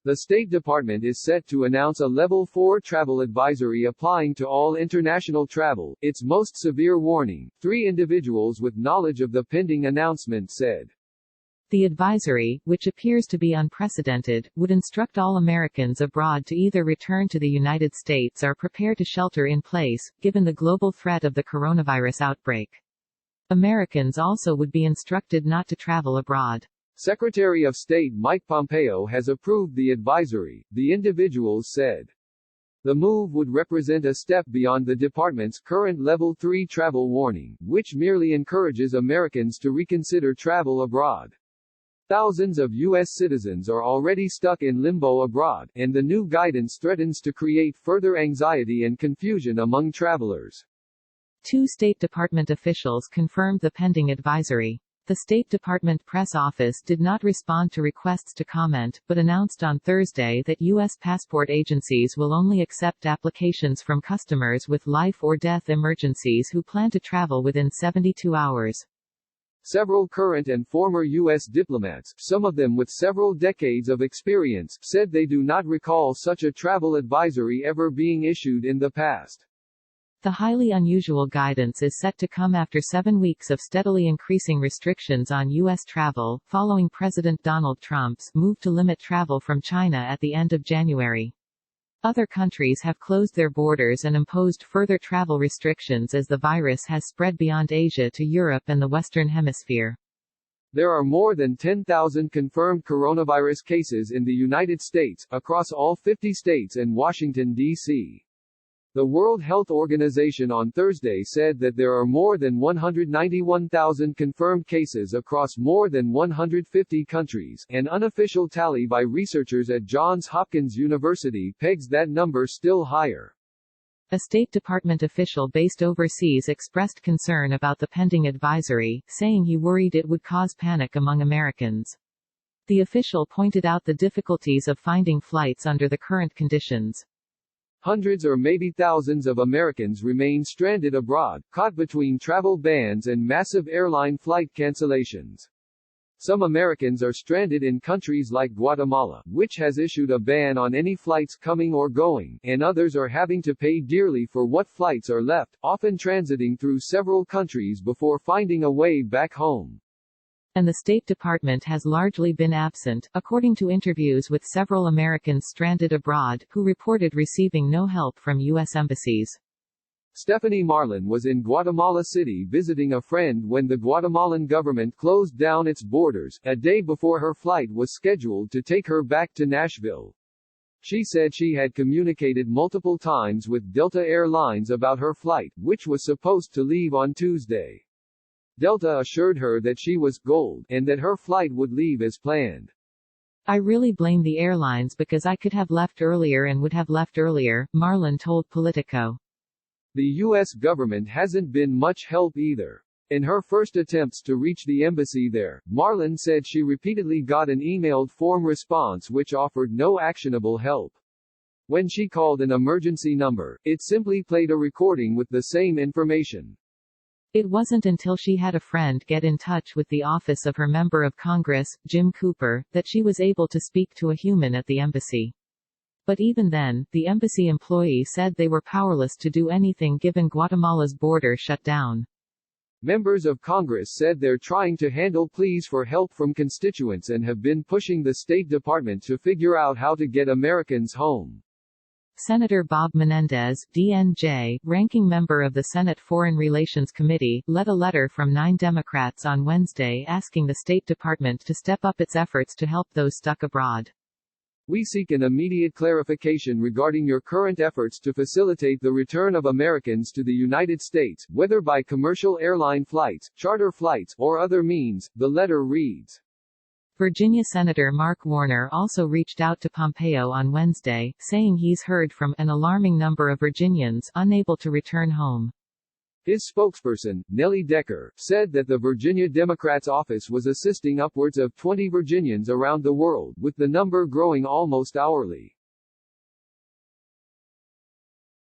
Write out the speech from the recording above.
The State Department is set to announce a Level 4 travel advisory applying to all international travel, its most severe warning, 3 individuals with knowledge of the pending announcement said. The advisory, which appears to be unprecedented, would instruct all Americans abroad to either return to the United States or prepare to shelter in place, given the global threat of the coronavirus outbreak. Americans also would be instructed not to travel abroad. Secretary of State Mike Pompeo has approved the advisory, the individuals said. The move would represent a step beyond the department's current Level 3 travel warning, which merely encourages Americans to reconsider travel abroad. Thousands of U.S. citizens are already stuck in limbo abroad, and the new guidance threatens to create further anxiety and confusion among travelers. 2 State Department officials confirmed the pending advisory. The State Department press office did not respond to requests to comment, but announced on Thursday that U.S. passport agencies will only accept applications from customers with life or death emergencies who plan to travel within 72 hours. Several current and former U.S. diplomats, some of them with several decades of experience, said they do not recall such a travel advisory ever being issued in the past. The highly unusual guidance is set to come after 7 weeks of steadily increasing restrictions on U.S. travel, following President Donald Trump's move to limit travel from China at the end of January. Other countries have closed their borders and imposed further travel restrictions as the virus has spread beyond Asia to Europe and the Western Hemisphere. There are more than 10,000 confirmed coronavirus cases in the United States, across all 50 states and Washington, D.C. The World Health Organization on Thursday said that there are more than 191,000 confirmed cases across more than 150 countries. An unofficial tally by researchers at Johns Hopkins University pegs that number still higher. A State Department official based overseas expressed concern about the pending advisory, saying he worried it would cause panic among Americans. The official pointed out the difficulties of finding flights under the current conditions. Hundreds or maybe thousands of Americans remain stranded abroad, caught between travel bans and massive airline flight cancellations. Some Americans are stranded in countries like Guatemala, which has issued a ban on any flights coming or going, and others are having to pay dearly for what flights are left, often transiting through several countries before finding a way back home. And the State Department has largely been absent, according to interviews with several Americans stranded abroad, who reported receiving no help from U.S. embassies. Stephanie Marlin was in Guatemala City visiting a friend when the Guatemalan government closed down its borders, a day before her flight was scheduled to take her back to Nashville. She said she had communicated multiple times with Delta Air Lines about her flight, which was supposed to leave on Tuesday. Delta assured her that she was gold, and that her flight would leave as planned. I really blame the airlines because I could have left earlier and would have left earlier, Marlin told Politico. The U.S. government hasn't been much help either. In her first attempts to reach the embassy there, Marlin said she repeatedly got an emailed form response which offered no actionable help. When she called an emergency number, it simply played a recording with the same information. It wasn't until she had a friend get in touch with the office of her member of Congress, Jim Cooper, that she was able to speak to a human at the embassy. But even then, the embassy employee said they were powerless to do anything given Guatemala's border shut down. Members of Congress said they're trying to handle pleas for help from constituents and have been pushing the State Department to figure out how to get Americans home. Senator Bob Menendez, DNJ, ranking member of the Senate Foreign Relations Committee, led a letter from 9 Democrats on Wednesday asking the State Department to step up its efforts to help those stuck abroad. We seek an immediate clarification regarding your current efforts to facilitate the return of Americans to the United States, whether by commercial airline flights, charter flights, or other means, the letter reads. Virginia Senator Mark Warner also reached out to Pompeo on Wednesday, saying he's heard from an alarming number of Virginians unable to return home. His spokesperson, Nellie Decker, said that the Virginia Democrats' office was assisting upwards of 20 Virginians around the world, with the number growing almost hourly.